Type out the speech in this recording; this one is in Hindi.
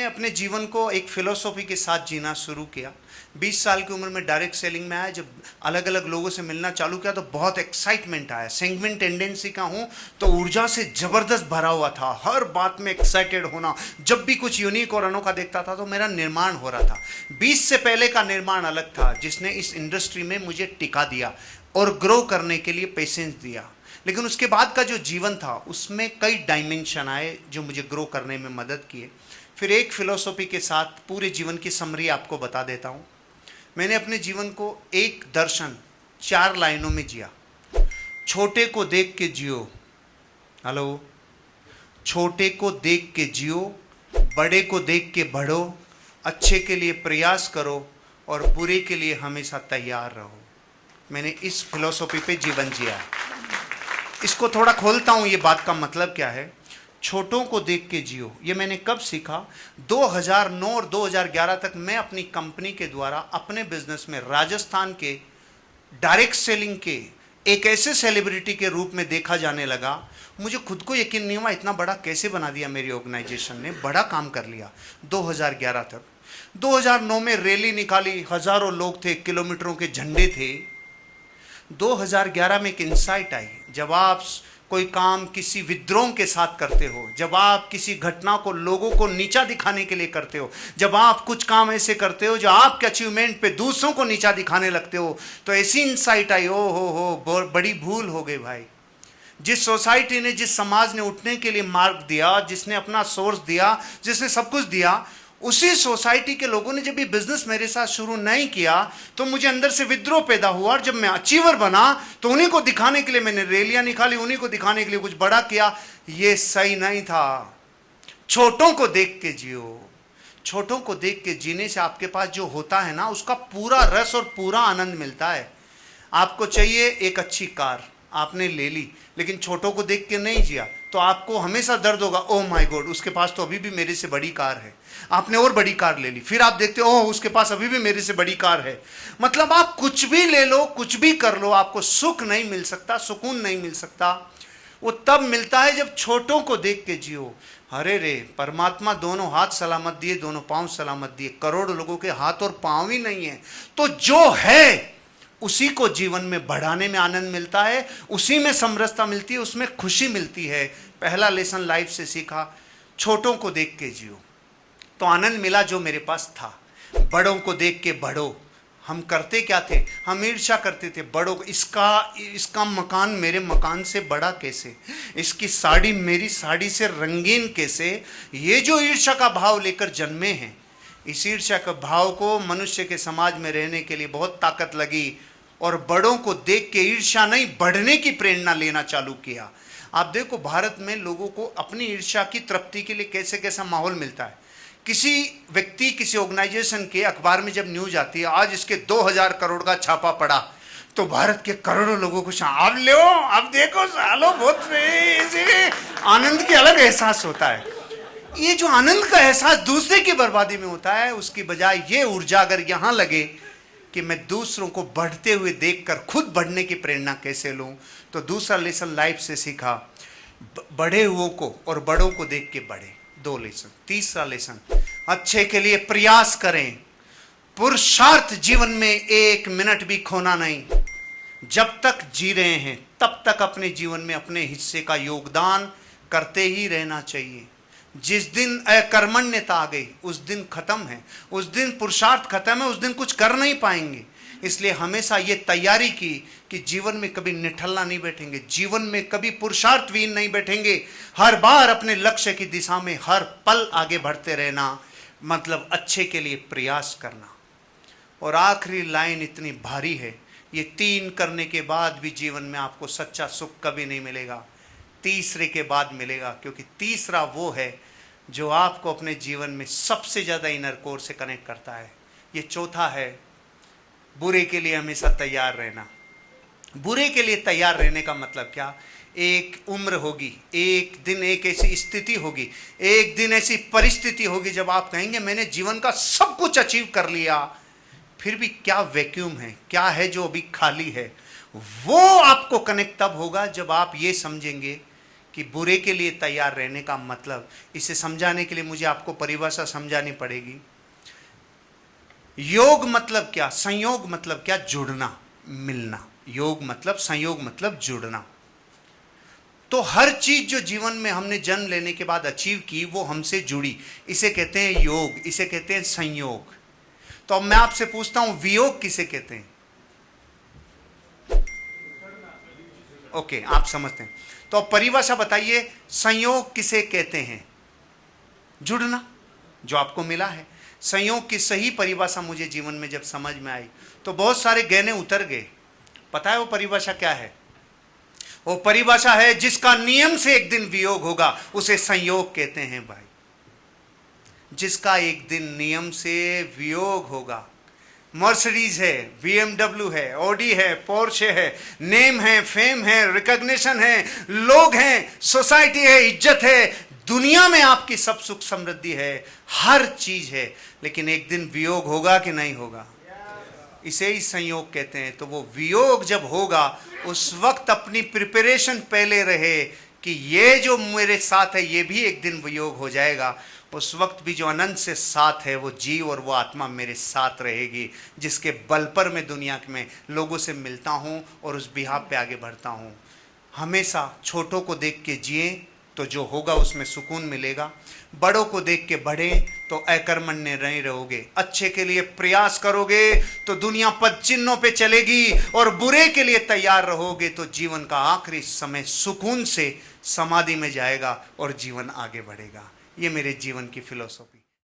अपने जीवन को एक फिलोसॉफी के साथ जीना शुरू किया। 20 साल की उम्र में डायरेक्ट सेलिंग में आया। जब अलग अलग लोगों से मिलना चालू किया तो बहुत एक्साइटमेंट आया। सैंग्विन टेंडेंसी का हूँ तो ऊर्जा से ज़बरदस्त भरा हुआ था, हर बात में एक्साइटेड होना। जब भी कुछ यूनिक और अनोखा देखता था तो मेरा निर्माण हो रहा था। 20 से पहले का निर्माण अलग था, जिसने इस इंडस्ट्री में मुझे टिका दिया और ग्रो करने के लिए पेशेंस दिया। लेकिन उसके बाद का जो जीवन था उसमें कई डायमेंशन आए जो मुझे ग्रो करने में मदद किए। फिर एक फिलॉसफी के साथ पूरे जीवन की समरी आपको बता देता हूँ। मैंने अपने जीवन को एक दर्शन 4 लाइनों में जिया। छोटे को देख के जियो, हेलो, छोटे को देख के जियो, बड़े को देख के बढ़ो, अच्छे के लिए प्रयास करो और बुरे के लिए हमेशा तैयार रहो। मैंने इस फिलॉसफी पे जीवन जिया है। इसको थोड़ा खोलता हूँ, ये बात का मतलब क्या है। छोटों को देख के जियो, ये मैंने कब सीखा? 2009 और 2011 तक मैं अपनी कंपनी के द्वारा अपने बिजनेस में राजस्थान के डायरेक्ट सेलिंग के एक ऐसे सेलिब्रिटी के रूप में देखा जाने लगा। मुझे खुद को यकीन नहीं हुआ इतना बड़ा कैसे बना दिया मेरी ऑर्गेनाइजेशन ने, बड़ा काम कर लिया। 2011 तक, 2009 में रैली निकाली, हजारों लोग थे, किलोमीटरों के झंडे थे। 2011 में एक इंसाइट आई। जब आप कोई काम किसी विद्रोह के साथ करते हो, जब आप किसी घटना को लोगों को नीचा दिखाने के लिए करते हो, जब आप कुछ काम ऐसे करते हो जो आपके अचीवमेंट पे दूसरों को नीचा दिखाने लगते हो, तो ऐसी इंसाइट आई, ओ हो बड़ी भूल हो गई भाई। जिस सोसाइटी ने, जिस समाज ने उठने के लिए मार्ग दिया, जिसने अपना सोर्स दिया, जिसने सब कुछ दिया, उसी सोसाइटी के लोगों ने जब ये बिजनेस मेरे साथ शुरू नहीं किया तो मुझे अंदर से विद्रोह पैदा हुआ। और जब मैं अचीवर बना तो उन्हीं को दिखाने के लिए मैंने रैलियां निकाली, उन्हीं को दिखाने के लिए कुछ बड़ा किया। ये सही नहीं था। छोटों को देख के जियो। छोटों को देख के जीने से आपके पास जो होता है ना, उसका पूरा रस और पूरा आनंद मिलता है। आपको चाहिए एक अच्छी कार, आपने ले ली, लेकिन छोटों को देख के नहीं जिया तो आपको हमेशा दर्द होगा, ओह माय गॉड, उसके पास तो अभी भी मेरे से बड़ी कार है। आपने और बड़ी कार ले ली, फिर आप देखते हो, ओह उसके पास अभी भी मेरे से बड़ी कार है। मतलब आप कुछ भी ले लो, कुछ भी कर लो, आपको सुख नहीं मिल सकता, सुकून नहीं मिल सकता। वो तब मिलता है जब छोटों को देख के जियो। अरे रे, परमात्मा दोनों हाथ सलामत दिए, दोनों पांव सलामत दिए, करोड़ लोगों के हाथ और पांव ही नहीं है, तो जो है उसी को जीवन में बढ़ाने में आनंद मिलता है, उसी में समरसता मिलती है, उसमें खुशी मिलती है। पहला लेसन लाइफ से सीखा, छोटों को देख के जियो, तो आनंद मिला जो मेरे पास था। बड़ों को देख के बढ़ो। हम करते क्या थे? हम ईर्ष्या करते थे बड़ों को, इसका मकान मेरे मकान से बड़ा कैसे, इसकी साड़ी मेरी साड़ी से रंगीन कैसे। ये जो ईर्ष्या का भाव लेकर जन्मे हैं, इस ईर्ष्या के भाव को मनुष्य के समाज में रहने के लिए बहुत ताकत लगी और बड़ों को देख के ईर्ष्या नहीं, बढ़ने की प्रेरणा लेना चालू किया। आप देखो भारत में लोगों को अपनी ईर्ष्या की तृप्ति के लिए कैसे कैसा माहौल मिलता है। किसी व्यक्ति, किसी ऑर्गेनाइजेशन के अखबार में जब न्यूज आती है, आज इसके 2000 करोड़ का छापा पड़ा, तो भारत के करोड़ों लोगों को आप लो, अब देखो सालो, बहुत आनंद की अलग एहसास होता है। ये जो आनंद का एहसास दूसरे की बर्बादी में होता है, उसकी बजाय ये ऊर्जा अगर यहाँ लगे कि मैं दूसरों को बढ़ते हुए देखकर खुद बढ़ने की प्रेरणा कैसे लूं, तो दूसरा लेसन लाइफ से सीखा, बड़े हुओं को और बड़ों को देख के बढ़े। 2 लेसन। तीसरा लेसन, अच्छे के लिए प्रयास करें। पुरुषार्थ जीवन में 1 मिनट भी खोना नहीं। जब तक जी रहे हैं तब तक अपने जीवन में अपने हिस्से का योगदान करते ही रहना चाहिए। जिस दिन अकर्मण्यता आ गई उस दिन खत्म है, उस दिन पुरुषार्थ खत्म है, उस दिन कुछ कर नहीं पाएंगे। इसलिए हमेशा ये तैयारी की कि जीवन में कभी निठल्ला नहीं बैठेंगे, जीवन में कभी पुरुषार्थहीन नहीं बैठेंगे। हर बार अपने लक्ष्य की दिशा में हर पल आगे बढ़ते रहना, मतलब अच्छे के लिए प्रयास करना। और आखिरी लाइन इतनी भारी है, ये 3 करने के बाद भी जीवन में आपको सच्चा सुख कभी नहीं मिलेगा, तीसरे के बाद मिलेगा। क्योंकि तीसरा वो है जो आपको अपने जीवन में सबसे ज़्यादा इनर कोर से कनेक्ट करता है। ये चौथा है, बुरे के लिए हमेशा तैयार रहना। बुरे के लिए तैयार रहने का मतलब क्या? एक उम्र होगी, एक दिन एक ऐसी स्थिति होगी, एक दिन ऐसी परिस्थिति होगी जब आप कहेंगे मैंने जीवन का सब कुछ अचीव कर लिया, फिर भी क्या वैक्यूम है, क्या है जो अभी खाली है। वो आपको कनेक्ट तब होगा जब आप ये समझेंगे कि बुरे के लिए तैयार रहने का मतलब, इसे समझाने के लिए मुझे आपको परिभाषा समझानी पड़ेगी। योग मतलब क्या, संयोग मतलब क्या, जुड़ना, मिलना। योग मतलब, संयोग मतलब जुड़ना। तो हर चीज जो जीवन में हमने जन्म लेने के बाद अचीव की वो हमसे जुड़ी, इसे कहते हैं योग, इसे कहते हैं संयोग। तो अब मैं आपसे पूछता हूं वियोग किसे कहते हैं? ओके, आप समझते हैं। तो अब परिभाषा बताइए, संयोग किसे कहते हैं? जुड़ना, जो आपको मिला है। संयोग की सही परिभाषा मुझे जीवन में जब समझ में आई तो बहुत सारे गहने उतर गए। पता है वो परिभाषा क्या है? वो परिभाषा है, जिसका नियम से एक दिन वियोग होगा उसे संयोग कहते हैं भाई। जिसका एक दिन नियम से वियोग होगा। मर्सिडीज है, बीएमडब्ल्यू है, ऑडी है, पोर्शे है, नेम है, फेम है, रिकॉग्निशन है, लोग हैं, सोसाइटी है, इज्जत है, दुनिया में आपकी सब सुख समृद्धि है, हर चीज है, लेकिन एक दिन वियोग होगा कि नहीं होगा? इसे ही संयोग कहते हैं। तो वो वियोग जब होगा उस वक्त अपनी प्रिपरेशन पहले रहे कि ये जो मेरे साथ है ये भी एक दिन वियोग हो जाएगा। उस वक्त भी जो अनंत से साथ है वो जीव और वो आत्मा मेरे साथ रहेगी, जिसके बल पर मैं दुनिया में लोगों से मिलता हूँ और उस बिहाव पे आगे बढ़ता हूँ। हमेशा छोटों को देख के जिए तो जो होगा उसमें सुकून मिलेगा, बड़ों को देख के बढ़े तो अकर्मण्य नहीं रहोगे, अच्छे के लिए प्रयास करोगे तो दुनिया पद चिन्हों पे चलेगी, और बुरे के लिए तैयार रहोगे तो जीवन का आखिरी समय सुकून से समाधि में जाएगा और जीवन आगे बढ़ेगा। ये मेरे जीवन की फिलॉसफी।